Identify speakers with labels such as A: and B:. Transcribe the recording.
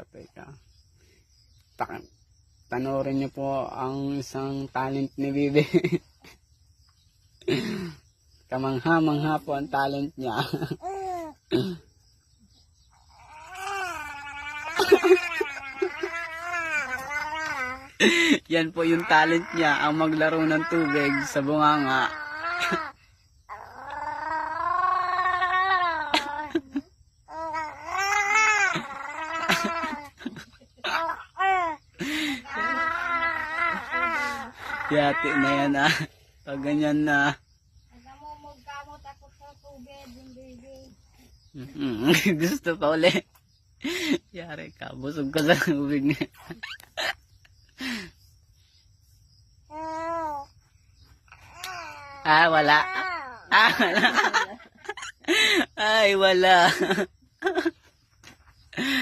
A: teka. Panoorin niyo po ang isang talent ni Bibi. Kamangha-mangha po ang talent niya. Yan po yung talent niya, ang maglaro ng tubig sa bunganga. Yati na yan ah. Pag ganyan na.
B: Nagamumog-kamot ako sa tubig, hindi.
A: Gusto pa ulit. Yari ka, busog ka sa tubig niya. Wala. Wala. Ay, wala.